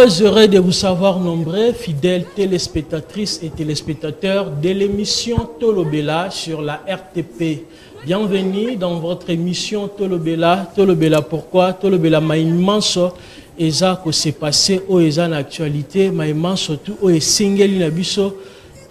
Très heureux de vous savoir nombreux, fidèles téléspectatrices et téléspectateurs de l'émission Tolobela sur la RTP. Bienvenue dans votre émission Tolobela. Tolobela pourquoi? Tolobela ma immense eza ko s'est passé au eza na actualité, ma immense surtout au single nabiso.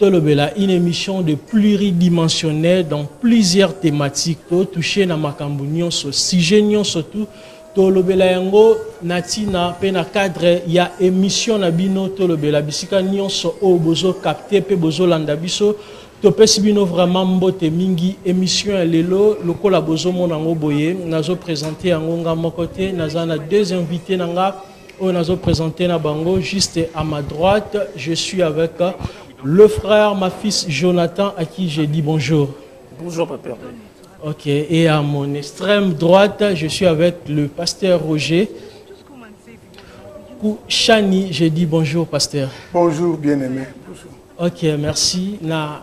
Tolobela, une émission de pluridimensionnelle dans plusieurs thématiques. Touché na makambu nyonso, sujet nyonso surtout. Tolobela yango natina pe na cadre ya émission na bino Tolobela bisika nyonso o bozo capter pe bozo landa biso to pesi bino vraiment mbote mingi émission ya lelo lokola bozo mona ngo boye nazo présenter yango nga mokote naza na deux invités nanga o nazo présenter na bango juste à ma droite je suis avec le frère ma fils Jonathan à qui j'ai dit bonjour. Bonjour papa. Ok, et à mon extrême droite, je suis avec le pasteur Roger Kouchani. Je dis bonjour, pasteur. Bonjour, bien-aimé. Ok, merci. Na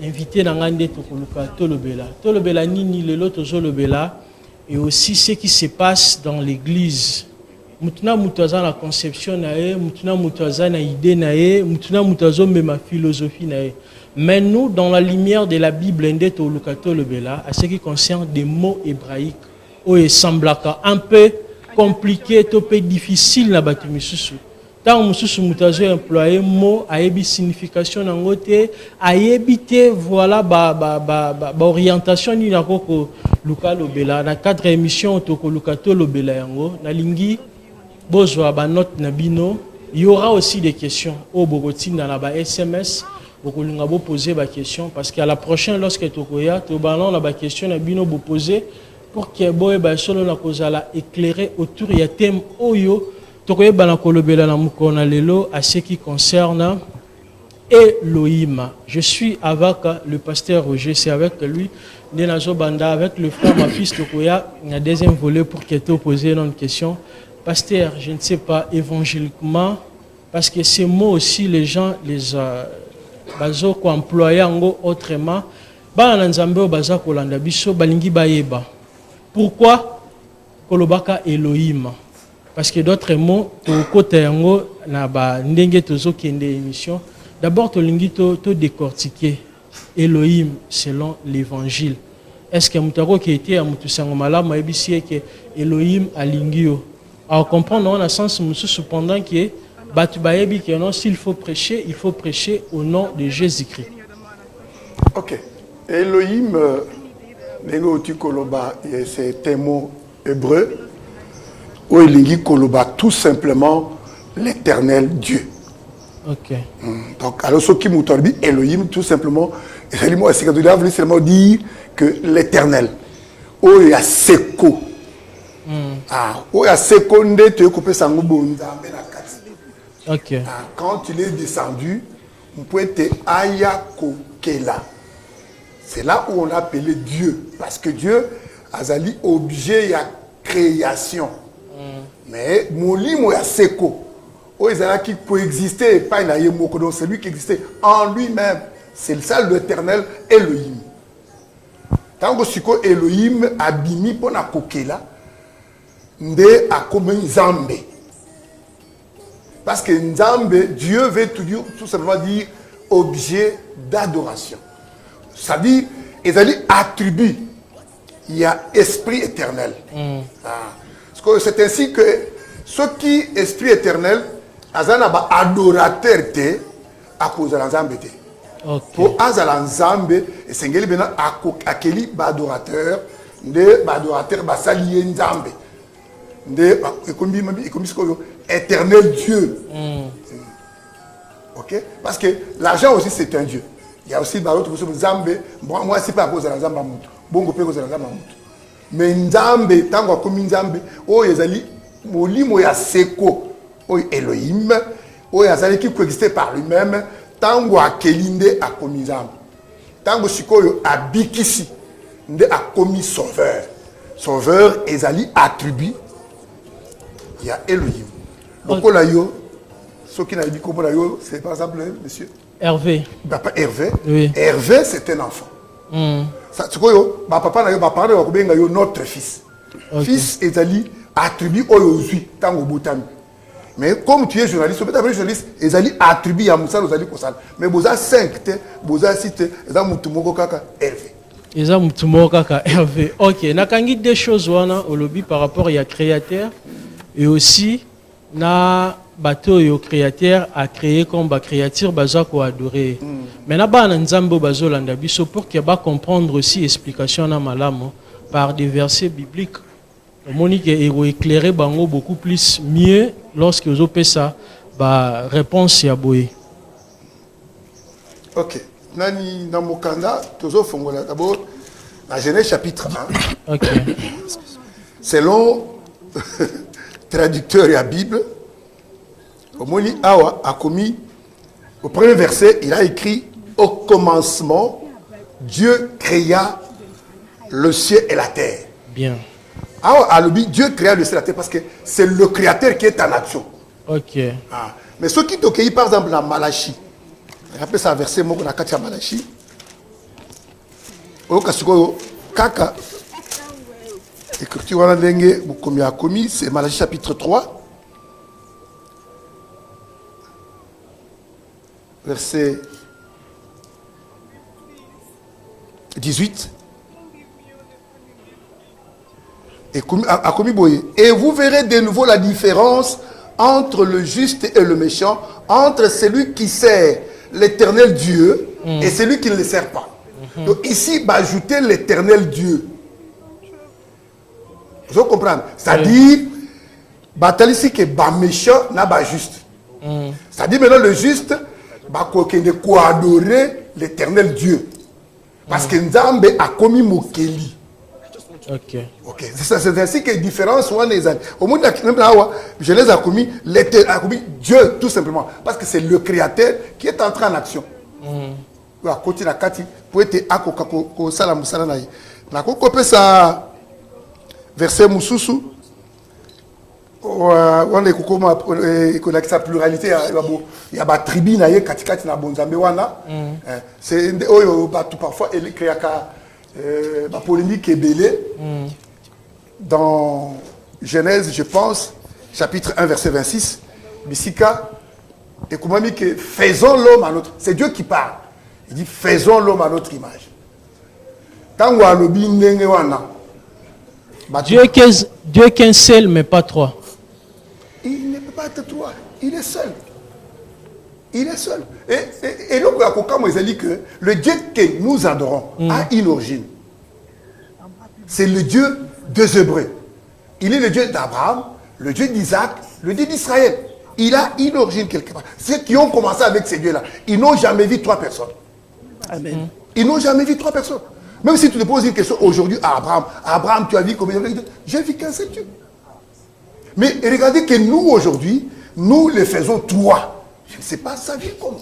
invité Nangande Tokoluka Tolobela. Tolobela nini lelo tozolobela et aussi ce qui se passe dans l'église. Mutuna mutaza na conception nae, mutuna mutaza na idée nae, mutuna mutazo ma philosophie nae. Mais nous, dans la lumière de la Bible, à ce qui concerne des mots hébraïques, il semble un peu compliqué, un peu difficile. Tant que nous avons employé mot, a une signification, a évité voilà orientation ni na koko luka lobela na cadre émission toko luka to lobela yango na lingi bozwa ba note na bino. Il y aura aussi des questions au Bogotine dans la SMS. Beaucoup de gens poser des questions parce qu'à la prochaine, lorsque tu as des questions, tu as poser pour que tu éclairer autour de thème Oyo, tu à ce qui concerne Elohim. Je suis avec le pasteur Roger, c'est avec lui, avec le frère, ma fils Tokoya, il y a un deuxième volet pour que tu poses une question. Pasteur, je ne sais pas, évangéliquement, parce que ces mots aussi, les gens les bazo ko employer ngo autrement ba na nzambe baza ko landa biso balingi bayeba pourquoi kolobaka Elohim parce que d'autres mots to kota yango na ba ndenge tozo kende émission d'abord to lingi to décortiquer Elohim selon l'évangile. Est-ce que mutako qui était à mutusango malamu ebisi que Elohim alingio à comprendre dans un sens mususu pendant que s'il faut prêcher au nom de Jésus-Christ. Ok. Elohim, c'est un mot hébreu où il dit tout simplement l'éternel Dieu. Ok. Donc, alors ce qui m'autorise, Elohim, tout simplement, c'est seulement dire que l'éternel. Où il y a Seko. Où il y a Seko, tu es coupé sans Okay. Quand il est descendu, on peut être Ayako Kela. C'est là où on appelait Dieu. Parce que Dieu a zali objet à création. Mais Moli Moya Seko. Oh, il qui coexistait, pas une ayemoko, donc c'est lui qui existait en lui-même. C'est ça l'éternel Elohim. Tant que Siko Elohim abimi pour na kokela, nde akomen Zambe. Parce que Nzambe, Dieu veut tout simplement dire objet d'adoration. C'est-à-dire, il y a attribut, il y a esprit éternel. C'est ainsi que ce qui est esprit éternel, il y a adorateur à cause de Nzambe. Pour Azala Nzambe, et c'est akeli adorateur, de adorateur basali Nzambe. De éternel Dieu. Ok? Parce que l'argent aussi c'est un Dieu. Il y a aussi d'autres choses. Nzambe, moi c'est pas à cause de Nzambe Amutu. Bongo pe cause de Nzambe Amutu. Mais Nzambe, tant qu'on comme Nzambe, oh yazali molimo ya seko, oh Elohim, oh yazali qui coexistait par lui-même, tant qu'on kelinde a commis Nzambe. Tant que sikoyo abikisi, nde a commis sauveur. Sauveur ezali attribut. Il y a Elohim. Donc, ce qui n'a dit comment c'est par exemple, monsieur Hervé. Papa Hervé. Oui. Hervé, c'est un enfant. C'est quoi, papa n'a notre fils. Okay. Fils est allé attribué au Tango Boutami. Mais comme tu es journaliste, peut-être que journaliste, ils allaient attribuer à Moussa, ils allaient consacrer. Mais vous avez 5, vous avez 6, vous avez Moutoumoko Kaka, Hervé. Ils ont Moutoumoko Kaka, Hervé. Ok, nakangi des choses au lobby par rapport à créateur et aussi na bateau et au créateur a créé comme ba créature baza ko adorer. Mais na ba nzambo bazo landa biso pour qu'il va comprendre aussi explication na malamo par des versets bibliques. Monique est éclairé bango beaucoup plus mieux lorsque vous opérez ça, bah réponse ya boye. Ok. Nani dans Mokanda, toujours fongola d'abord la Genèse chapitre 1. Ok. Selon traducteur et la Bible, Omoni Awa a commis au premier verset, il a écrit au commencement Dieu créa le ciel et la terre. Bien. Ah, Dieu créa le ciel et la terre parce que c'est le créateur qui est en action. Ok. Ah. Mais ceux qui t'ont par exemple la Malachie, rappelez ça verset moi qu'on a katia Malachie. Au Kasuko Kaka. Écriture en langue comme a commis, c'est Malachie chapitre 3. Verset 18. Et vous verrez de nouveau la différence entre le juste et le méchant, entre celui qui sert l'éternel Dieu et celui qui ne le sert pas. Donc ici, bah, ajouter l'éternel Dieu. Vous comprenez? C'est-à-dire, ici que bah méchant n'a pas juste. C'est-à-dire maintenant le juste, bah quoi adorer l'éternel Dieu. Parce que Nzambe a commis Mokeli. Ok. Ok, c'est ainsi que différence soit les années. Au monde je les ai commis Dieu tout simplement parce que c'est le créateur qui est entré en action. À côté de la Kati pour être à Kokako Salam Salanaï. La Kokopé ça verset Moussousou. On est Kokoma avec sa pluralité. Il y a des tribus na ye Kati na Bonzambe wana. C'est parfois il crée la polémique est belée dans Genèse, je pense, chapitre 1, verset 26. Bissika, et comment dit que faisons l'homme à notre. C'est Dieu qui parle. Il dit faisons l'homme à notre image. Dieu qu'un seul, mais pas trois. Il ne peut pas être trois. Il est seul. Il est seul. Et donc, il dit que le Dieu que nous adorons a une origine. C'est le Dieu des Hébreux. Il est le Dieu d'Abraham, le Dieu d'Isaac, le Dieu d'Israël. Il a une origine quelque part. Ceux qui ont commencé avec ces dieux-là, ils n'ont jamais vu 3 personnes. Amen. Ils n'ont jamais vu 3 personnes. Même si tu te poses une question aujourd'hui à Abraham, Abraham, tu as vu combien de dieux? J'ai vu qu'un seul Dieu. Mais regardez que nous, aujourd'hui, nous les faisons 3. Je ne sais pas sa vie comment.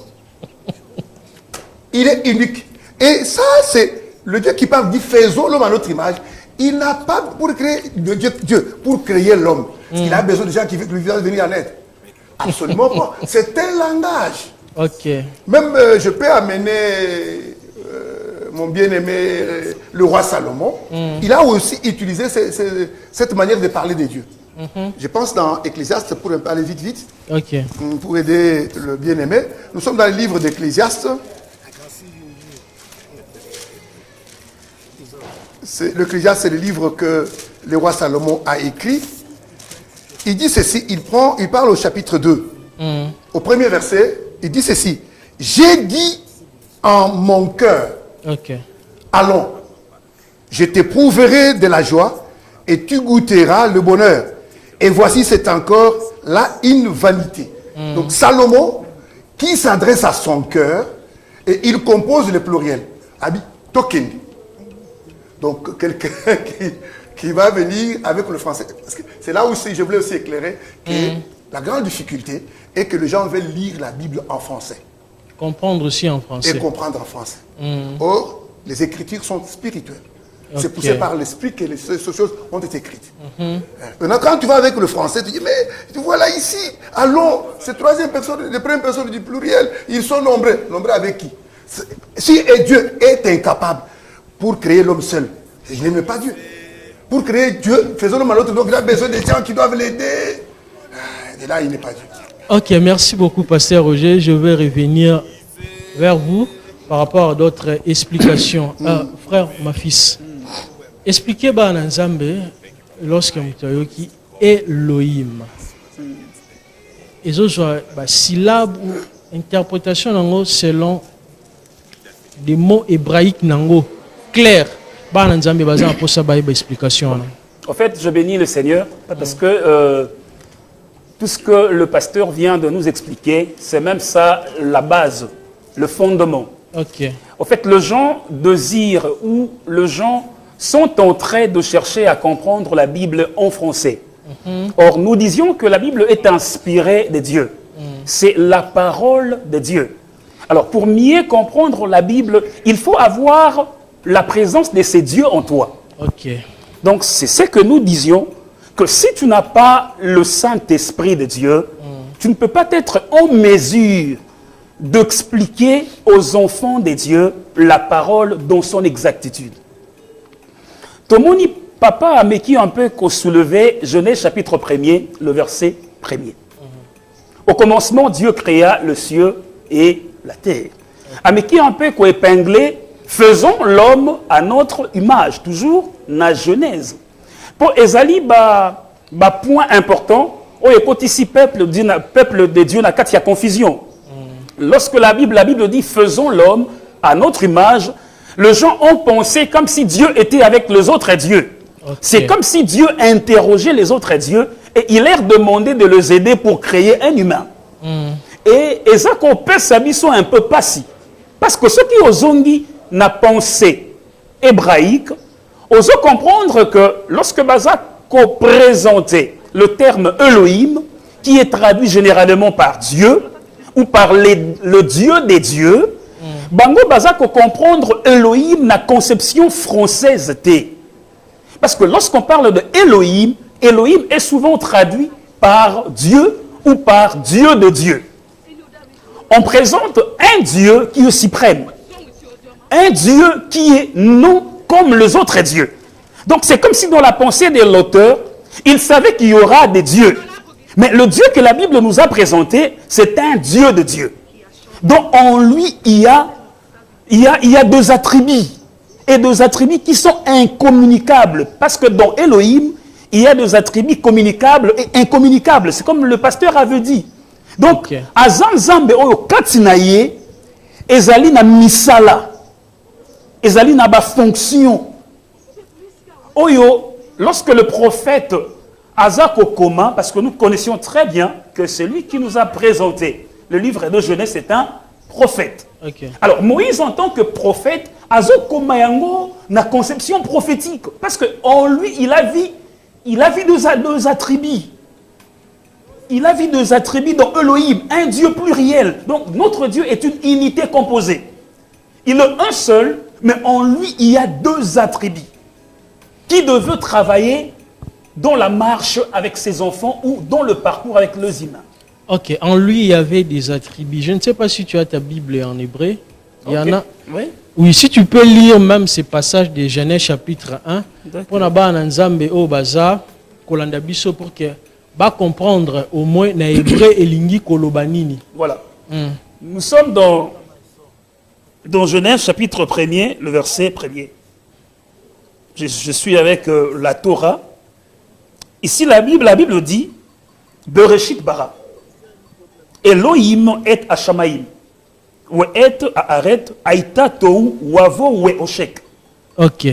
Il est unique. Et ça, c'est le Dieu qui parle, dit faisons l'homme à notre image. Il n'a pas pour créer le Dieu, pour créer l'homme. Il a besoin de gens qui veulent venir en aide. Absolument pas. C'est un langage. Ok. Même je peux amener mon bien-aimé, le roi Salomon. Il a aussi utilisé cette manière de parler de Dieu. Je pense dans Ecclésiaste, pour aller vite, ok, pour aider le bien-aimé. Nous sommes dans le livre d'Ecclésiaste. L'Ecclésiaste, c'est le livre que le roi Salomon a écrit. Il dit ceci, il parle au chapitre 2. Au premier verset, il dit ceci. J'ai dit en mon cœur, allons, je t'éprouverai de la joie et tu goûteras le bonheur. Et voici, c'est encore là une vanité. Donc Salomon, qui s'adresse à son cœur, et il compose le pluriel. Abi Tokendi. Donc quelqu'un qui va venir avec le français. C'est là aussi, je voulais aussi éclairer que la grande difficulté est que les gens veulent lire la Bible en français. Comprendre aussi en français. Et comprendre en français. Or, les écritures sont spirituelles. C'est poussé par l'esprit que ces choses ont été écrites. Maintenant, quand tu vas avec le français, tu dis, mais voilà ici, allons, c'est troisième personne, les premières personnes du pluriel, ils sont nombreux. Nombreux avec qui? Si Dieu est incapable pour créer l'homme seul, il n'aime pas Dieu. Pour créer Dieu, faisons l'homme à l'autre, donc il a besoin des gens qui doivent l'aider. Et là, il n'est pas Dieu. Ok, merci beaucoup, Pasteur Roger. Je vais revenir vers vous par rapport à d'autres explications. Frère, ma fils, expliquez Nzambe lorsque Mutayoki Elohim. Et autres syllabes ou interprétation selon des mots hébraïques nango clairs. Nzambe baza pour ça explication. En fait, je bénis le Seigneur parce que tout ce que le pasteur vient de nous expliquer, c'est même ça la base, le fondement. Ok. En fait, les gens désirent ou les gens sont en train de chercher à comprendre la Bible en français. Or, nous disions que la Bible est inspirée de Dieu. C'est la parole de Dieu. Alors, pour mieux comprendre la Bible, il faut avoir la présence de ces dieux en toi. Ok. Donc, c'est ce que nous disions, que si tu n'as pas le Saint-Esprit de Dieu, tu ne peux pas être en mesure d'expliquer aux enfants de Dieu la parole dans son exactitude. Tomoni papa a méki un peu qu'au soulevé Genèse chapitre 1er, le verset 1er. Au commencement, Dieu créa le ciel et la terre. A méki un peu qu'au épinglé, faisons l'homme à notre image, toujours na Genèse. Pour Ezali, point important, on est ici peuple de Dieu n'a qu'à confusion. Lorsque la Bible dit faisons l'homme à notre image, les gens ont pensé comme si Dieu était avec les autres dieux. Okay. C'est comme si Dieu interrogeait les autres dieux et il leur demandait de les aider pour créer un humain. Et ça qu'on peut s'habiller sont un peu passés. Parce que ceux qui ont zongi n'a pensée hébraïque, osent comprendre que lorsque Bazak présentait le terme Elohim, qui est traduit généralement par Dieu, ou par le Dieu des dieux, Bango Bazak comprendre Elohim na conception française té. Parce que lorsqu'on parle de Elohim, Elohim est souvent traduit par Dieu ou par Dieu de Dieu. On présente un Dieu qui est suprême, un Dieu qui est non comme les autres dieux. Donc c'est comme si dans la pensée de l'auteur, il savait qu'il y aura des dieux. Mais le Dieu que la Bible nous a présenté, c'est un Dieu de Dieu. Donc en lui, il y a deux attributs. Et deux attributs qui sont incommunicables. Parce que dans Elohim, il y a deux attributs communicables et incommunicables. C'est comme le pasteur avait dit. Donc, Azam Zambe Oyo Katinaye, Ezali na misala. Ezali na ba fonction. Oyo, lorsque le prophète Azako Koma, parce que nous connaissions très bien que c'est lui qui nous a présenté le livre de Genèse, c'est un prophète. Okay. Alors, Moïse, en tant que prophète, Azako Mayango na conception prophétique. Parce qu'en lui, il a vu deux attributs. Il a vu deux attributs dans Elohim, un Dieu pluriel. Donc, notre Dieu est une unité composée. Il est un seul, mais en lui, il y a deux attributs qui devaient travailler dans la marche avec ses enfants ou dans le parcours avec les humains. Ok, en lui, il y avait des attributs. Je ne sais pas si tu as ta Bible en hébreu. Il y en a. Oui. Oui, si tu peux lire même ces passages de Genèse chapitre 1, pour que va comprendre au moins na hébreu et lingi kolobanini. Voilà. Nous sommes dans Genèse chapitre 1er, le verset 1er. Je suis avec la Torah. Ici, la Bible dit Bereshit bara. Elohim et Hashamaim. Ou et Aharet, Aïta Tou, Wavo ou Oshek. Ok.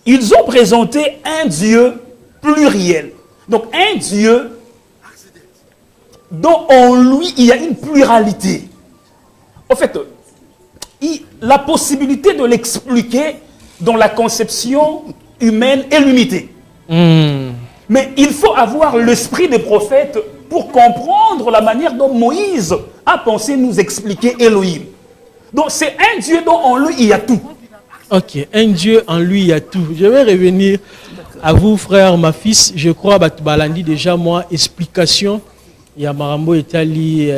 Ils ont présenté un Dieu pluriel. Donc un Dieu dont en lui il y a une pluralité. En fait, la possibilité de l'expliquer dans la conception humaine est limitée. Mais il faut avoir l'esprit des prophètes pour comprendre la manière dont Moïse a pensé nous expliquer Elohim. Donc c'est un Dieu dont en lui il y a tout. Ok, un Dieu en lui il y a tout. Je vais revenir à vous, frère, ma fils. Je crois que Balandi déjà moi explication. Il y a Marambo Etali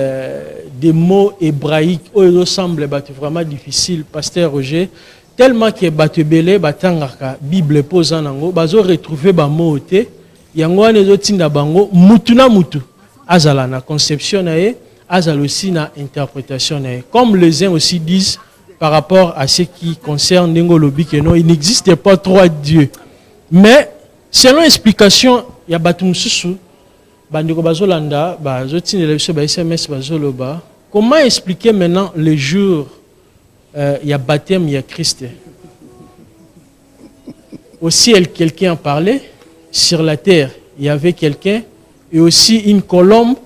des mots hébraïques où il semble vraiment difficile, pasteur Roger. Tellement que Batebele Batangaka Bible pose en ango, bazo retrouver ba mot te. Yango anezo tinda bango mutu na mutu. azala na conception nae, azala aussi na interprétation nae. Comme les uns aussi disent par rapport à ce qui concerne Ndenge Olobi que non, il n'existe pas trois dieux. Mais selon l'explication, il y a batu mususu bandiko bazolanda bazotinela biso ba SMS bazoloba. Comment expliquer maintenant le jour il y a baptême, il y a Christ. Au ciel, quelqu'un parlait. Sur la terre, il y avait quelqu'un. Et aussi une colombe.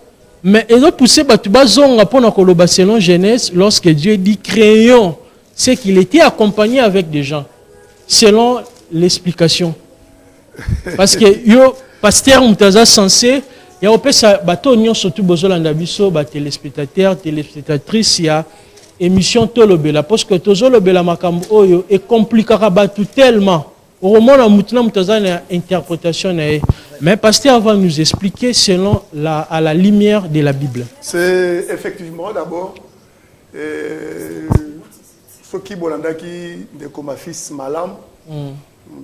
Mais ils ont poussé selon Genèse, lorsque Dieu dit créons, c'est qu'il était accompagné avec des gens. Selon l'explication. Parce que yo, pasteur Moutaza censé, il y a un peu ça, surtout bozolanda biso, téléspectateurs, téléspectatrices, il y a émission Tolobela. Parce que Tolobela makambo oyo est compliqué tellement. Au moment où nous avons une interprétation, mais pasteur va nous expliquer selon à la lumière de la Bible. C'est effectivement d'abord ce qui bolanda qui de comme fils malam,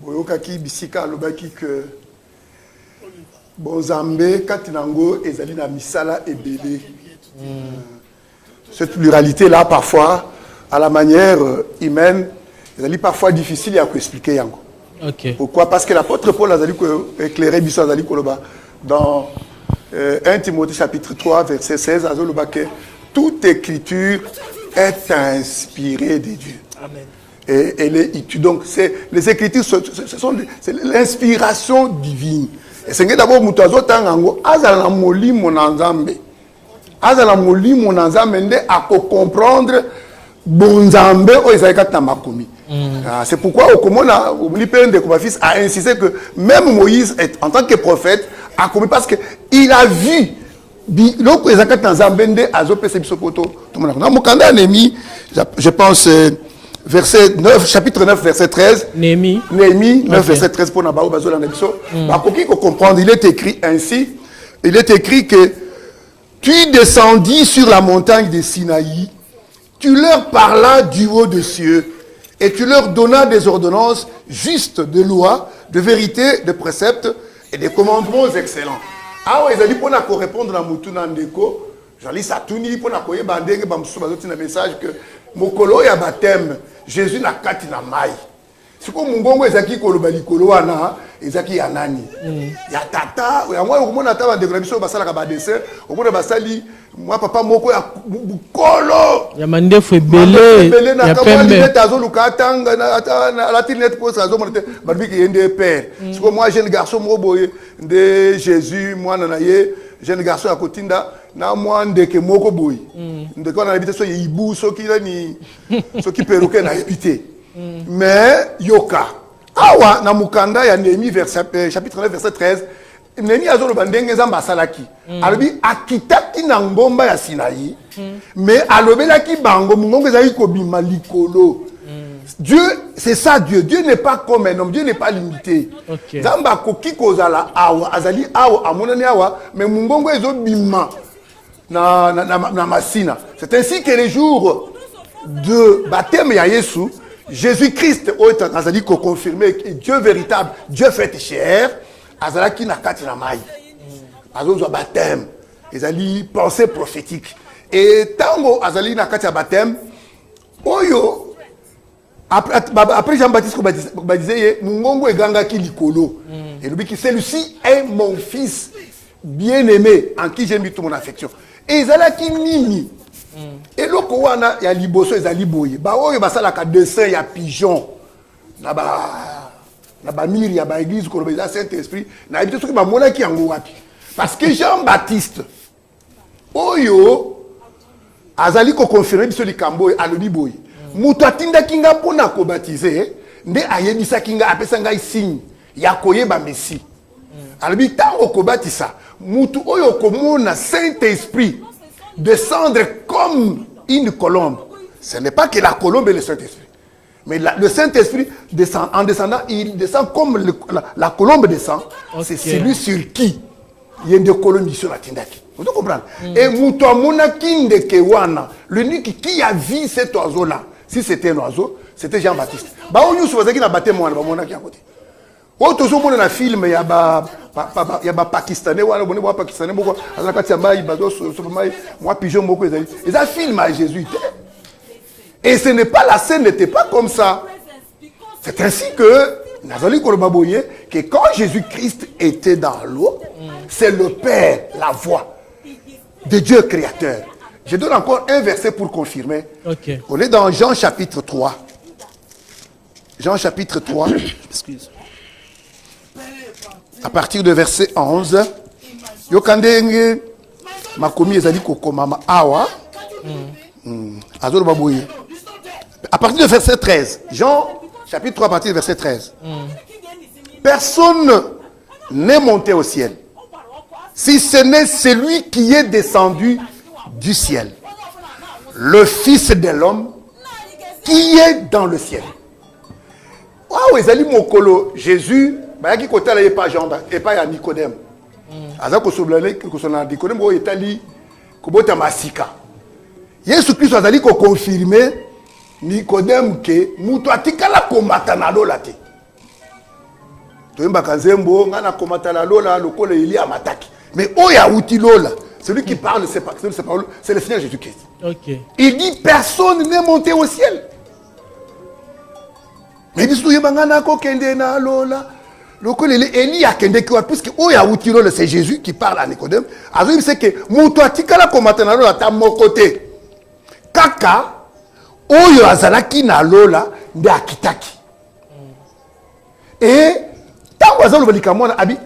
boyoka qui bisika lobaki que bonzambe katinango ezali na misala ebele. Cette pluralité là parfois à la manière humaine, ezali parfois difficile à expliquer yango. Okay. Pourquoi? Parce que l'apôtre Paul a éclairé dans 1 Timothée chapitre 3 verset 16 que toute écriture est inspirée de Dieu. Amen. Et donc les écritures c'est l'inspiration divine. Et c'est d'abord mutazo tangango azala molimo na nzambe. Azala molimo na nzambe à comprendre bonzambe o ezalika na makomi. C'est pourquoi au fils a insisté que même Moïse, en tant que prophète, a commis parce qu'il a vu. Je pense, verset 9, chapitre 9, verset 13. Néhémie 9, verset 13 pour Nabaou Bazola Nebiso. Comprendre, il est écrit ainsi. Il est écrit que tu descendis sur la montagne de Sinaï, tu leur parlas du haut des cieux. Et tu leur donnas des ordonnances justes de loi, de vérité, de préceptes et des commandements excellents. Ah ouais, ils allaient pour répondre à Moutouna Ndeko. J'allais Satouni pour nakoye bandenge bamsoubazoti na message que mokolo ya baptême Jésus na kati na mai. C'est comme mungongo ezaki koloba likolo wana ezaki ya nani. Ya tata, ya moi okomona tata bandeko na biso basala ka ba dessin, okomona basali moi papa moko ya bukolo. Ya mandefu ebele ya pembe. Tazo lukatanga na la tinette pour ça zo monte barbiki yende père. C'est comme moi jeune garçon mo boye de Jésus moi na ye jeune garçon à Kotinda na moi ndeke moko boye. Ndeko na habité so yibu so ki ni so ki perroquet na habité. Mais yoka awa na mukanda ya Néhémie chapitre 9 verset 13 Néhémie azolo bandenge nzamba salaki alobi akitaki na ngomba ya Sinaï mais alobelaki bango mungongo ezali kobima likolo. Dieu c'est ça Dieu n'est pas comme un homme, Dieu n'est pas limité. Nzamba koki kozala awa azali awa amonani awa mais mungongo ezobima na masina. C'est ainsi que les jours de baptême ya Yesu Jésus-Christ a confirmé que Dieu véritable, Dieu fait chair, azalaki na kati na mai. Azozo baptême, ezali pensée prophétique. Et tango azali na kati ya baptême, oyo après Jean-Baptiste ko baptisé mungongo eganga ki likolo. Et lui qui celui-ci est mon fils bien-aimé en qui j'ai mis toute mon affection. Et ezalaki nini et loko wana ya liboso ezali boye ba oyo basala ka dessin ya pigeon na ba miri ya ba église ko lobeza Saint-Esprit na habité soki ba mona ki yango wapi parce que Jean-Baptiste oyo azali ko confirmer biso likambo alobi boye mutu atinda kinga pona ko baptiser nde ayebisa kinga apesa ngai signe ya koyeba Messie alobi tango ko batisa mutu oyo komona Saint-Esprit descendre comme une colombe. Ce n'est pas que la colombe est le Saint-Esprit. Mais le Saint-Esprit descend. En descendant, il descend comme la colombe descend. Okay. C'est celui sur qui il y a une colombe sur la tindaki. Vous comprenez? Et Moutoamona Kinde Kewana, l'unique qui a vu cet oiseau-là, si c'était un oiseau, c'était Jean-Baptiste. Bah, on nous faisait qu'il a battu moi, on a qui à côté. Oh, tout le monde dans le film, il y a des Pakistanais, des Pakistanais, moi, pigeon, et ça film à Jésus. Et ce n'est pas, la scène n'était pas comme ça. C'est ainsi que, que quand Jésus-Christ était dans l'eau, c'est le Père, la voix de Dieu créateur. Je donne encore un verset pour confirmer. Okay. On est dans Jean chapitre 3. Jean chapitre 3. Excuse. À partir de verset 11. Yokandenge makomi ezali kokomama awa. Azoro baboye. À partir de verset 13. Jean chapitre 3 à partir de verset 13. Personne n'est monté au ciel, si ce n'est celui qui est descendu du ciel, le Fils de l'homme qui est dans le ciel. Waouh, ezali mokolo Jésus, bayaki kotala ye pa Jean et pas ya Nicodème. Aza ko soblane ko sona Nicodème o etali ko bota masika. Yesu Christ azali ko confirmer Nicodème que mutu atikala komata na lola te. Toyemba kanzembo ngana komata na lola lokolo ili amataki. Mais oya uti lola. Celui qui parle, c'est le Seigneur Jésus-Christ. Okay. Il dit personne n'est monté au ciel. Mais il dit puisque c'est Jésus qui parle à Nicodème. Alors il sait que kaka oyo azalaki na lola nde akitaki. Et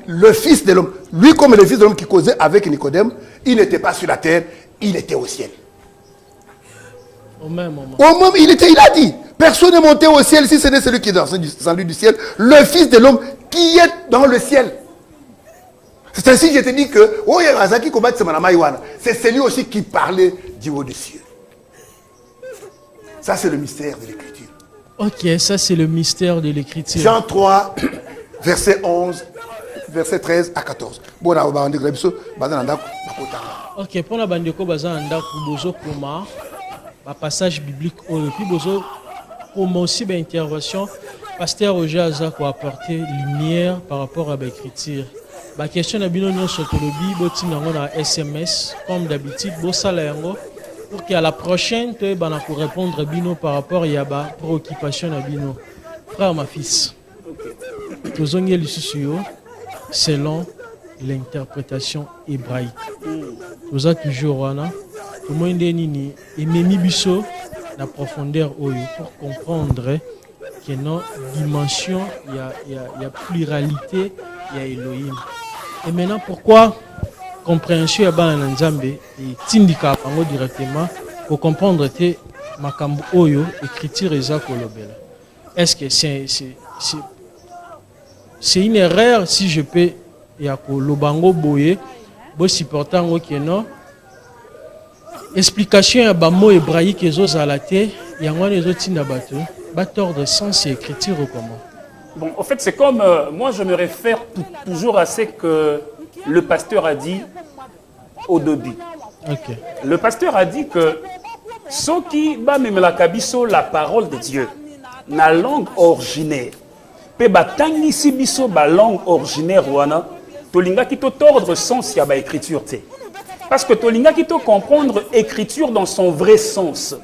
le Fils de l'homme, lui comme le Fils de l'homme qui causait avec Nicodème, il n'était pas sur la terre, il était au ciel. Au même moment. Au moment, il a dit, personne n'est monté au ciel si ce n'est celui qui est descendu du ciel, le Fils de l'homme qui est dans le ciel. C'est ainsi que je te dis que, c'est celui aussi qui parlait du haut des cieux. Ça, c'est le mystère de l'écriture. Ok, ça c'est le mystère de l'écriture. Jean 3, verset 11, verset 13 à 14. Ok, pour la bande de Kobazanda, bozo koma, passage biblique, puis bozo koma aussi une intervention. Pasteur Roger Azak a apporté lumière par rapport à l'écriture. La question de Bino sur le boti na SMS, comme d'habitude, bossala yango pour qu'à la prochaine, tu pour répondre à Bino par rapport à la préoccupation de Bino. Frère, ma fils, selon l'interprétation hébraïque. Nous avons toujours tout le monde et Mimi Bisso la profondeur pour comprendre que dans dimension il y a pluralité, il y a Elohim. Et maintenant pourquoi compréhension ya Nzambe et tindika pango directement pour comprendre que makambo oyo écriture eza kolobela. Est-ce que c'est une erreur si je peux ya kolobango boye bo supportango que non explication ya ba mot hébraïque ezozala te yango ezotinda bato ba tordre sens et écriture comment. Bon, en fait, c'est comme moi je me réfère toujours à ce que le pasteur a dit au début. Okay. Le pasteur a dit que ceux qui bamemelakabiso la parole de Dieu, na langue originaire, pe batangi si biso ba langue originaire wana, tolinga ki to tordre sens ya ba écriture te. Parce que tolinga ki to comprendre écriture dans son vrai sens.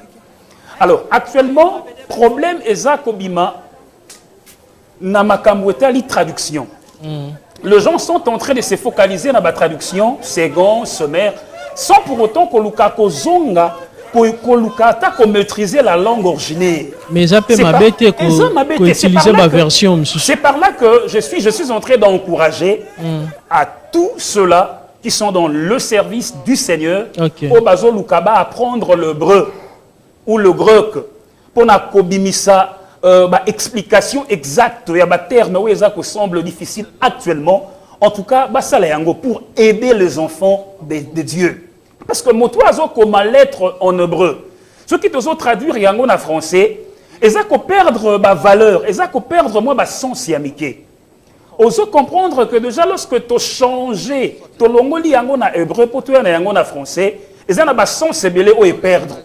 Alors, actuellement, problème eza kobima na makamweta li traduction. Les gens sont en train de se focaliser dans la traduction, second, sommaire, sans pour autant qu'on zonga, qu'on maîtriser la langue originaire. Mais ça peut m'abêter qu'on utilise ma version. C'est par là que je suis en train d'encourager à tous ceux-là qui sont dans le service du Seigneur, au bazo lukaba apprendre l'hébreu ou le grec pour na kobimisa. Explication exacte, il y a des termes qui semblent difficiles actuellement. En tout cas, ça pour aider les enfants de Dieu. Parce que mon oiseau comme lettre en hébreu, ceux qui te traduire yango en français, ils ont perdre ma valeur, ils ont perdre moi sens yamike. Oso comprendre que déjà lorsque tu changes, tu longoli yango na hébreu pour toi yango na français, ils ont ba sens belé ou perdre.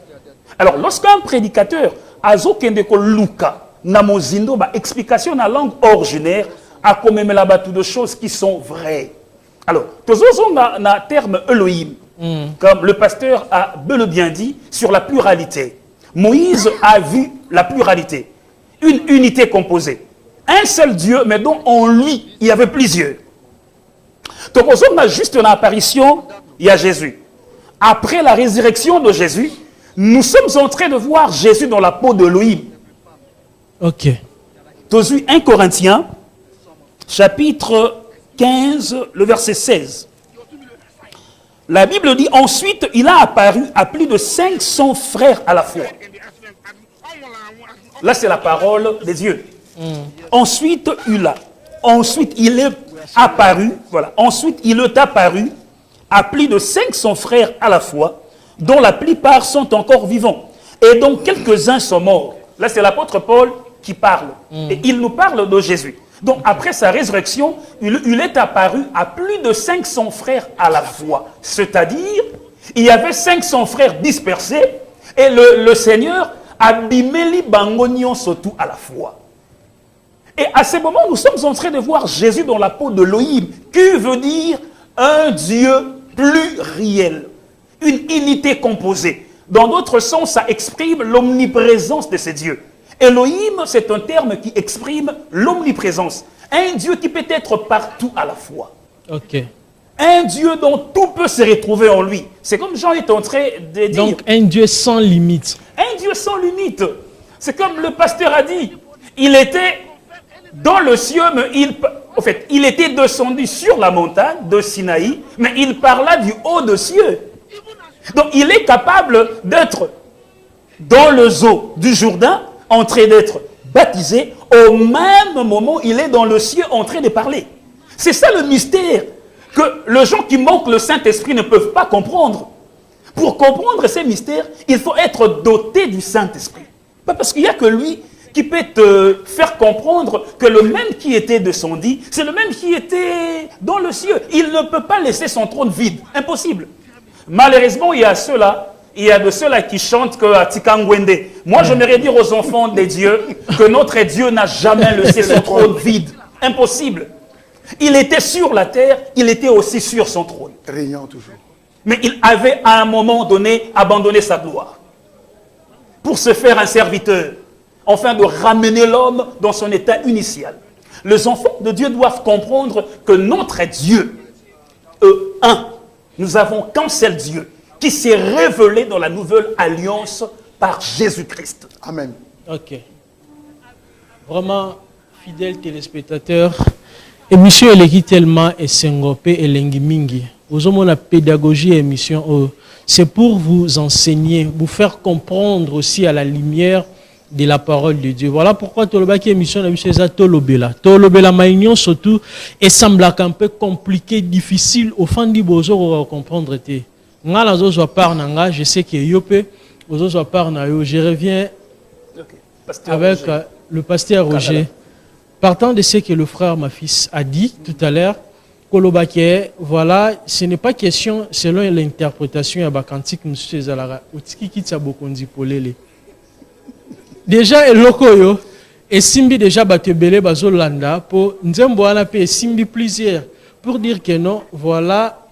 Alors lorsqu'un prédicateur azo kende ko luka na mozindo ba explication na langue originaire à commémorer là-bas toutes de choses qui sont vraies. Alors, tous on a un terme Elohim, comme le pasteur a bel et bien dit, sur la pluralité. Moïse a vu la pluralité, une unité composée. Un seul Dieu, mais dont en lui, il y avait plusieurs. Donc, on a juste une apparition, il y a Jésus. Après la résurrection de Jésus, nous sommes en train de voir Jésus dans la peau de Elohim. Ok. Tous 1 Corinthiens, chapitre 15, le verset 16. La Bible dit, ensuite, il a apparu à plus de 500 frères à la fois. Là, c'est la parole des dieux. Ensuite, il est apparu, voilà. Ensuite, il est apparu à plus de 500 frères à la fois, dont la plupart sont encore vivants. Et dont quelques-uns sont morts. Là, c'est l'apôtre Paul qui parle. Et il nous parle de Jésus. Donc, après sa résurrection, il est apparu à plus de 500 frères à la fois. C'est-à-dire, il y avait 500 frères dispersés, et le Seigneur a bimeli bangonion surtout à la fois. Et à ce moment, nous sommes en train de voir Jésus dans la peau de Elohim, qui veut dire un Dieu pluriel, une unité composée. Dans d'autres sens, ça exprime l'omniprésence de ces dieux. Elohim, c'est un terme qui exprime l'omniprésence. Un Dieu qui peut être partout à la fois. Ok. Un Dieu dont tout peut se retrouver en lui. C'est comme Jean est en train de dire. Donc, un Dieu sans limite. Un Dieu sans limite. C'est comme le pasteur a dit. Il était dans le ciel, mais il était descendu sur la montagne de Sinaï, mais il parla du haut des cieux. Donc, il est capable d'être dans le zoo du Jourdain, en train d'être baptisé, au même moment, il est dans le ciel en train de parler. C'est ça le mystère que les gens qui manquent le Saint-Esprit ne peuvent pas comprendre. Pour comprendre ces mystères, il faut être doté du Saint-Esprit. Pas parce qu'il n'y a que lui qui peut te faire comprendre que le même qui était descendu, c'est le même qui était dans le ciel. Il ne peut pas laisser son trône vide. Impossible. Malheureusement, il y a de ceux-là qui chantent que Tikangwende. Moi, j'aimerais dire aux enfants des dieux que notre Dieu n'a jamais laissé son trône vide. Impossible. Il était sur la terre, il était aussi sur son trône. Régnant toujours. Mais il avait à un moment donné abandonné sa gloire pour se faire un serviteur, afin de ramener l'homme dans son état initial. Les enfants de Dieu doivent comprendre que notre Dieu est un. Nous avons qu'un seul Dieu qui s'est révélé dans la nouvelle alliance par Jésus-Christ. Amen. Ok. Vraiment, fidèles téléspectateurs, émission eleki tellement esengopé elengi mingi. Vous avez la pédagogie émission. C'est pour vous enseigner, vous faire comprendre aussi à la lumière de la parole de Dieu. Voilà pourquoi Tolobaki émission de M. Tolobela. Tolobela maignon surtout et semble un peu compliqué, difficile au fond du bozo comprendre. Je sais que Yopé, je reviens avec le pasteur Roger. Partant de ce que le frère, ma fils, a dit tout à l'heure, Kolobake, voilà, ce n'est pas question, selon l'interprétation de la cantique, M. Zalara, déjà, Lokoyo, et Simbi déjà batebele bazolanda, pour Nzemboana pe Simbi plusieurs, pour dire que non, voilà,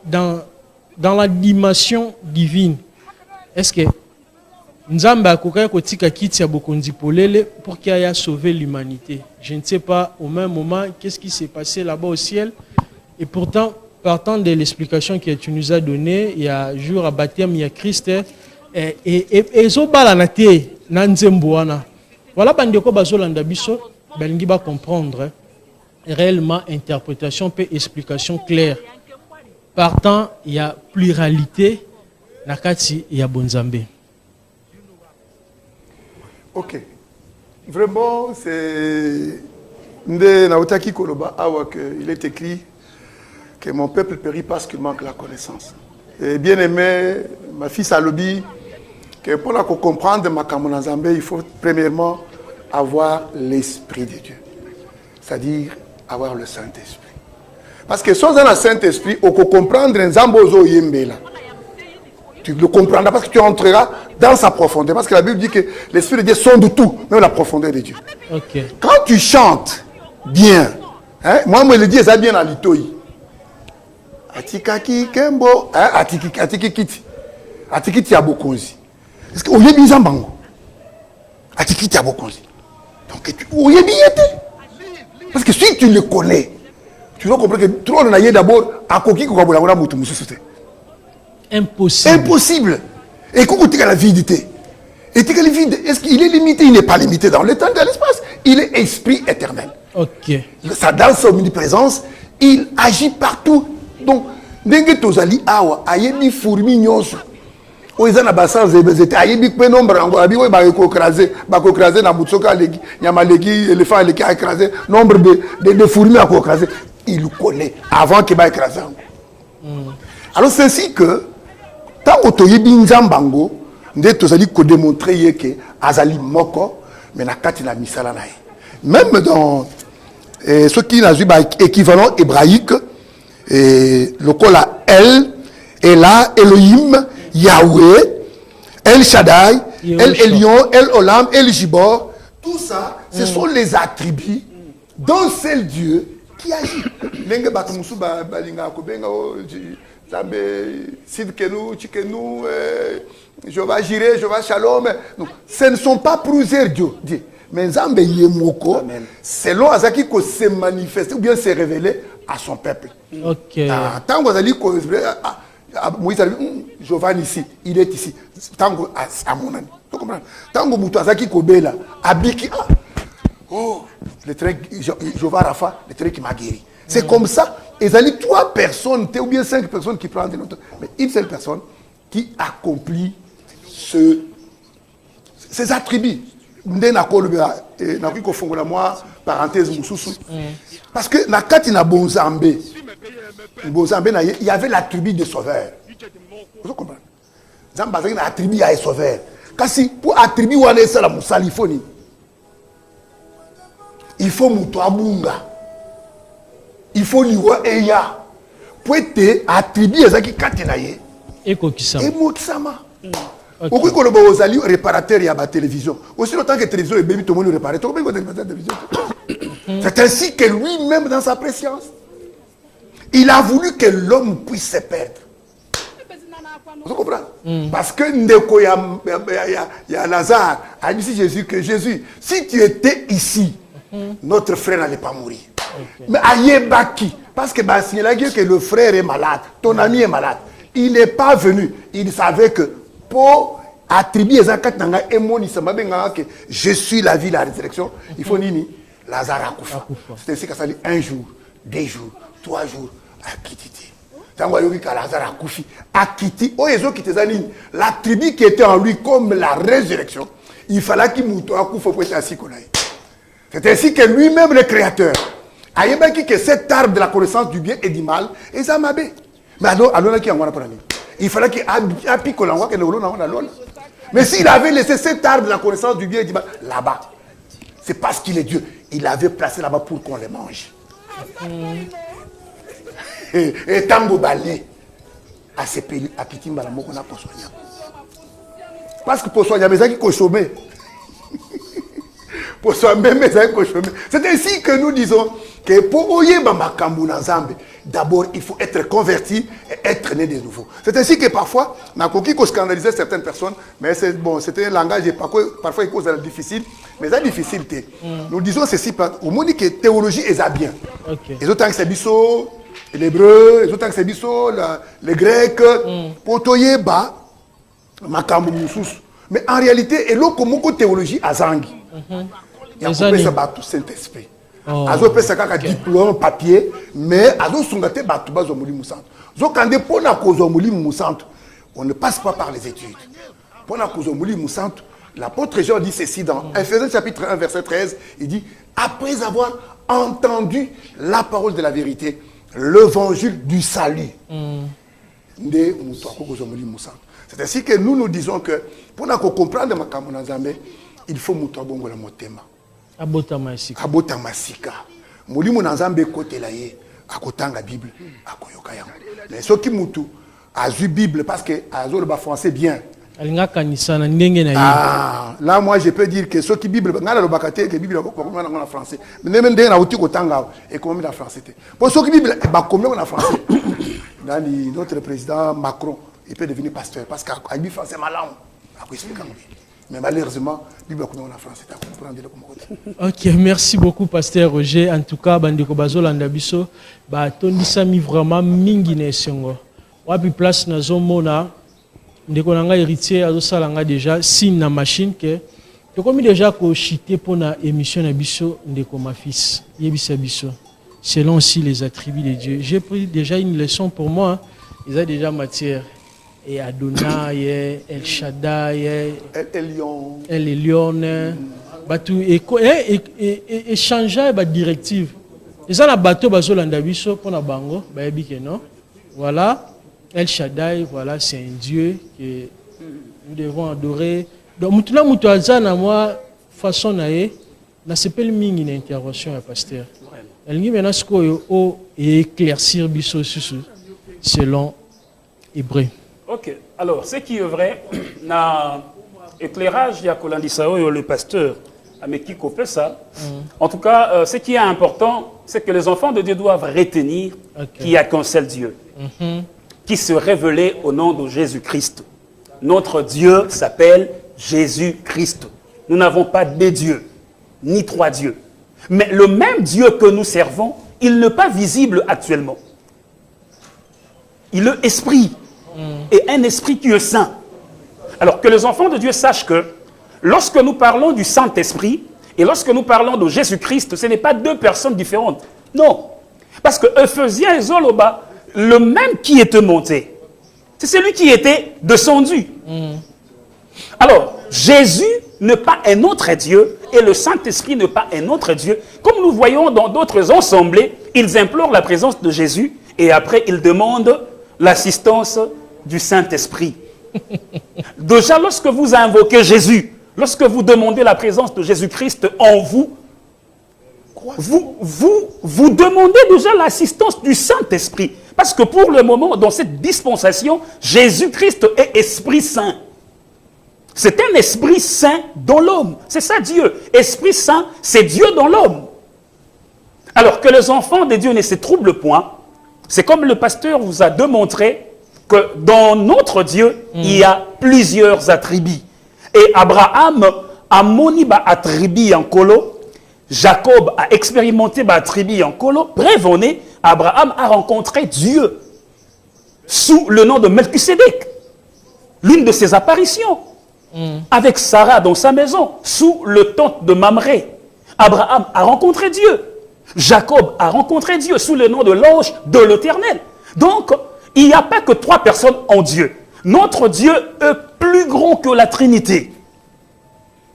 dans la dimension divine, est-ce que Nzamba akoka kotika kiti ya bokonzi polele pour qu'il ait sauvé l'humanité? Je ne sais pas au même moment qu'est-ce qui s'est passé là-bas au ciel. Et pourtant, partant de l'explication que tu nous as donnée, il y a jour à baptême, il y a Christ et zobalanate na nzemboana. Voilà bandeko bazolanda biso, balingi ba comprendre réellement interprétation et explication claire. Partant, il y a pluralité, nakati il y a bonzambe. Ok. Vraiment, c'est... Naotaki Koloba, il est écrit que mon peuple périt parce qu'il manque la connaissance. Et bien aimé, ma fille Salobi, que pour la comprendre ma Kamonazambe, il faut premièrement avoir l'Esprit de Dieu. C'est-à-dire avoir le Saint-Esprit. Parce que sans un Saint-Esprit, on peut comprendre un Zambozo Yembela. Tu le comprendras parce que tu entreras dans sa profondeur. Parce que la Bible dit que l'Esprit de Dieu sonde tout, même la profondeur de Dieu. Ok. Quand tu chantes bien, hein, moi, je le dis, ça bien à l'itoï. Atikaki Kembo, Atiki Kiti. Atiki Tiabokonzi. Est-ce que Oyebi Zambango? Atiki Tiabokonzi. Donc, Oyebi Yete. Parce que si tu le connais, tu dois comprendre que tout le monde d'abord à Koki Kokabola Moutou Moussouté. Impossible. Impossible. Et quand tu as la vidité, et tu as la vide, est-ce qu'il est limité? Il n'est pas limité dans le temps et dans l'espace. Il est esprit éternel. Ok. Ça, dans sa omniprésence, il agit partout. Donc, Dengue Tozali Awa, Ayebi Fourmi Nyonso. Ils ont abassé les états. Ayebi Kwe nombre, Ayebi Bako écrasé, Namutsoka, Yamalegi, éléphant, qui a écrasé, nombre de fourmis à écrasé. Il le connaît avant qu'il va écraser. Alors, c'est ainsi que, tant que tu as Nzambango, tu as démontré que Azali Moko, mais na kati na misala nae. Même dans ce qui n'a eu équivalent hébraïque, le kola El, Ela, Elohim, Yahweh, El Shaddai, El Elion, El Olam, El Jibor, tout ça, ce sont les attributs d'un seul Dieu qui agit. Nenge batumusu balinga kobenga Zambe Sidkenu, Chikenu, Jehovah Jireh, Jehovah Shalom. Donc, ce ne sont pas plusieurs dieux. Mais Zambe Yemoko, selon Azaki ko se manifeste ou bien se révéler à son peuple. Ok. Tant que Azali ko Moïse a dit Jehovah ici, il est ici. Tant que à mon ami. Tu comprends? Tant que Moutou Azaki ko bela abiki oh, le train Jehovah Rapha, le train qui m'a guéri. C'est comme ça. Et ça dit 3 personnes, ou bien 5 personnes qui prennent notre. Mais une seule personne qui accomplit ces attributs. Parenthèse, parce que dans Kati na Bonzambé, il y avait l'attribut de sauveur. Vous comprenez? Zambazaki na attribut à sauveur. Kasi pour attribut on est ça la musalifoni. Il faut Mutuabunga. Il faut liwa eya. Pour être attribué à Zaki Katenaye. Et Kokisama. Et Motsama. Pourquoi qu'on a osali réparateur et à la télévision? Aussi longtemps que la télévision est bébé, tout le monde le répare. C'est ainsi que lui-même, dans sa préscience, il a voulu que l'homme puisse se perdre. Vous comprenez? Parce que Ndeko y a Lazare a dit Jésus que Jésus, si tu étais ici, notre frère n'allait pas mourir. Mais Ayebaki, parce que que le frère est malade, ton ami est malade, il n'est pas venu. Il savait que pour attribuer que je suis la vie, la résurrection, il faut nini Lazare a Koufa. C'est ainsi que ça dit 1 jour, 2 jours, 3 jours, à Kititi. Lazare a Koufi, à Kiti, l'attribut qui était en lui comme la résurrection, il fallait qu'il mouille à Koufa pour être assis. C'est ainsi que lui-même, le créateur, a dit que cet arbre de la connaissance du bien et du mal est Zamabé. Mais alors, qui en a pour il fallait qu'il applique l'envoi que le l'on a l'on. Mais s'il avait laissé cet arbre de la connaissance du bien et du mal là-bas, c'est parce qu'il est Dieu. Il avait placé là-bas pour qu'on les mange. Et Tango Balé, à ces pays, à Kitimba, la Mokona pour soigner. Parce que pour soigner, mais ça qui consommait. Pour soigner, mais ça qui consommait. C'est ainsi que nous disons que pour Oyeba Makambu Nazambe, d'abord, il faut être converti et être né de nouveau. C'est ainsi que parfois, on scandalisait certaines personnes, mais bon, c'était un langage, parfois il cause difficile, mais c'est difficile. Nous disons ceci, au monde que théologie est bien. Les autres, c'est bisso, l'hébreu, les autres, c'est bisso, les grecs, pour Toyeba, Makambu Moussous. Mais en réalité, il y a beaucoup de théologie à Zangi. Il y a beaucoup de Saint-Esprit. Azo pesa kaka diplôme papier mais azo sungate batu bazo mulimu santo zo kande pona kozo mulimu santo on ne passe pas par les études pona kozo mulimu santo l'apôtre Jean dit ceci dans Ephésiens chapitre 1 verset 13 il dit après avoir entendu la parole de la vérité l'évangile du salut nde muto kozo mulimu santo c'est ainsi que nous disons que pona ko comprendre makambo na Nzambe il faut muto bongo la motema Abota Masika. Abota Masika. Molimo Nanzambe kote la ye, akotanga Bible, akoyoka yango. Mais ce qui mutu, a vu Bible parce que Azo le français bien. Ah, là moi je peux dire que ceux qui Bible ngala le bakate que Bible en français. Mais même dès na uti ko tanga et comment en français. Pour ceux qui Bible ba combien en français. Dans notre président Macron, il peut devenir pasteur parce qu'à lui français malin. Mais malheureusement, Bible en français, tu comprendre le comment. Ok, merci beaucoup pasteur Roger. En tout cas, bandeko bazolanda biso ba tondisami vraiment mingi na esongo. Wapi place na zomona ndeko nanga héritier azosala nga déjà signe na machine que to komi déjà ko chiter pour na émission na biso ndeko ma fils yebisa biso selon aussi les attributs de Dieu. J'ai pris déjà une leçon pour moi, ils ont déjà matière et Adonai, El Shaddai, El Elyon, batu et changer ba directive. Les gens na bateau bazolanda biso pour na bango ba yebi que non. Voilà. El Shaddai, voilà, c'est un Dieu que nous devons adorer. Donc, maintenant, Moutouazan, à moi, façon nae, n'a pas le ming une intervention à pasteur. Elle dit maintenant ce qu'on éclaircir biso selon Hébreu. Ok, alors, ce qui est vrai, na éclairage, il y a Kolandisao, le pasteur, mais qui coupe ça. En tout cas, ce qui est important, c'est que les enfants de Dieu doivent retenir qu'il n'y a qu'un seul Dieu. Qui se révélait au nom de Jésus-Christ. Notre Dieu s'appelle Jésus-Christ. Nous n'avons pas deux dieux, ni trois dieux. Mais le même Dieu que nous servons, il n'est pas visible actuellement. Il est esprit, et un esprit qui est saint. Alors que les enfants de Dieu sachent que lorsque nous parlons du Saint-Esprit, et lorsque nous parlons de Jésus-Christ, ce n'est pas deux personnes différentes. Non. Parce que Ephésiens et Zoloba, le même qui était monté, c'est celui qui était descendu. Alors, Jésus n'est pas un autre Dieu et le Saint-Esprit n'est pas un autre Dieu. Comme nous voyons dans d'autres assemblées, ils implorent la présence de Jésus et après ils demandent l'assistance du Saint-Esprit. Déjà, lorsque vous invoquez Jésus, lorsque vous demandez la présence de Jésus-Christ en vous, vous demandez déjà l'assistance du Saint-Esprit. Parce que pour le moment, dans cette dispensation, Jésus-Christ est Esprit Saint. C'est un Esprit Saint dans l'homme. C'est ça Dieu. Esprit Saint, c'est Dieu dans l'homme. Alors que les enfants de Dieu ne se troublent point, c'est comme le pasteur vous a démontré que dans notre Dieu, il y a plusieurs attributs. Et Abraham a moni ba attribut en colo. Jacob a expérimenté ba attribut en colo. Prévenez, Abraham a rencontré Dieu sous le nom de Melchisédek. L'une de ses apparitions. Avec Sarah dans sa maison, sous le tente de Mamré. Abraham a rencontré Dieu. Jacob a rencontré Dieu sous le nom de l'ange de l'Éternel. Donc, il n'y a pas que trois personnes en Dieu. Notre Dieu est plus grand que la Trinité.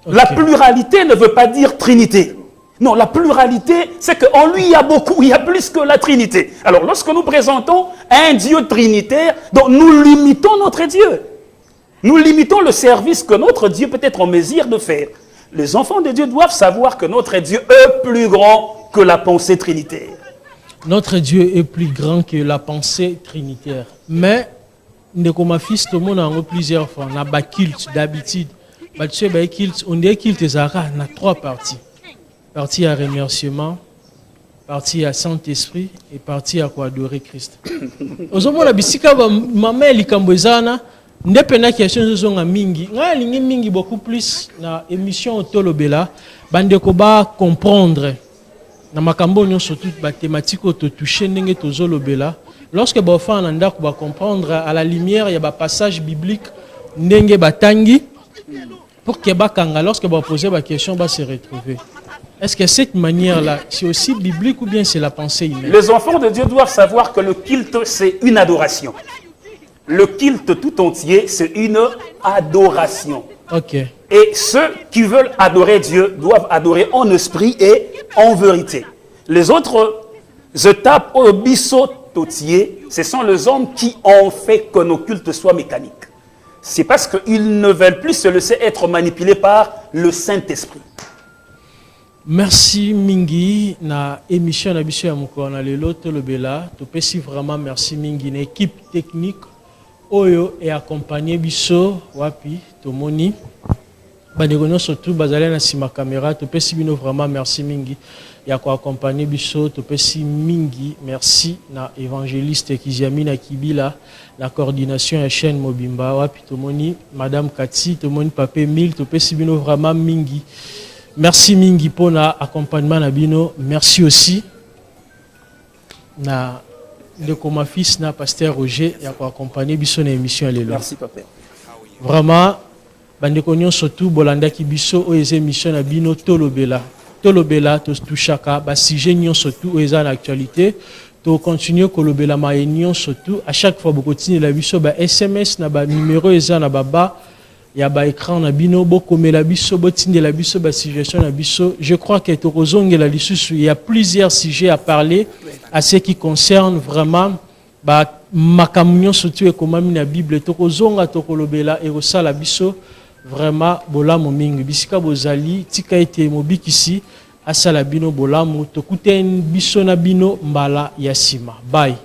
La pluralité ne veut pas dire Trinité. Non, la pluralité, c'est qu'en lui, il y a beaucoup, il y a plus que la Trinité. Alors, lorsque nous présentons un Dieu trinitaire, donc nous limitons notre Dieu. Nous limitons le service que notre Dieu peut être en mesure de faire. Les enfants de Dieu doivent savoir que notre Dieu est plus grand que la pensée trinitaire. Notre Dieu est plus grand que la pensée trinitaire. Mais, comme fils, tout le monde a plusieurs fois. On a un culte d'habitude. On dit culte Zara, on a trois parties. Partie à remerciement, partie à Saint-Esprit et partie à quoi adorer Christ. Aujourd'hui, la bisika maman likambozana ndepena question zonga mingi. Nga lingi mingi beaucoup plus na émission Tolobela bandeko ba comprendre na makambo nyonso tout ba thématique to toucher ndenge tozolobela. Lorsque ba fa na ndako ba comprendre à la lumière il y a ba passage biblique ndenge batangi pour que ba kanga lorsque ba poser ba question ba se retrouver. Est-ce que cette manière-là, c'est aussi biblique ou bien c'est la pensée humaine? Les enfants de Dieu doivent savoir que le culte, c'est une adoration. Le culte tout entier, c'est une adoration. Ok. Et ceux qui veulent adorer Dieu doivent adorer en esprit et en vérité. Les autres étapes au bisototier, ce sont les hommes qui ont fait que nos cultes soient mécaniques. C'est parce qu'ils ne veulent plus se laisser être manipulés par le Saint-Esprit. Merci Mingi na émission na biso ya moko na lelo Tolobela to pesi vraiment merci Mingi na équipe technique oyo et accompagné biso wapi tomoni bandeko nyonso tu bazali na sima caméra topesi bino vraiment merci mingi ya ko accompagner biso topesi mingi merci na évangéliste Kiziamina Kibila la coordination ya chaîne Mobimba wapi tomoni madame Kati tomoni papé Mille topesi bino vraiment mingi merci mingi pona accompagnement na bino merci aussi na de comme fils na pasteur Roger ya ko accompagner biso na émission ya lelo. Merci papa. Vraiment bandeko nyonso tu bolandaki biso o eze émission na bino tolobela to touchaka ba sujet nyonso tu o eza na actualité to continuer kolobela ma nyonso tu à chaque fois boko tinela biso ba SMS na ba numéro eza na baba ya ba écran na bino bokomela biso botindela biso ba suggestion na biso. Je crois que tokozongela lisusu il y a plusieurs sujets à parler à ce qui concerne vraiment ba makamunyo surtout et comme na Bible tokozonga tokolobela et osala biso vraiment bolamu mingi bisika bozali tika ete mobikisi asala bino bolamu tokuten biso na bino mbala ya sima. Bye.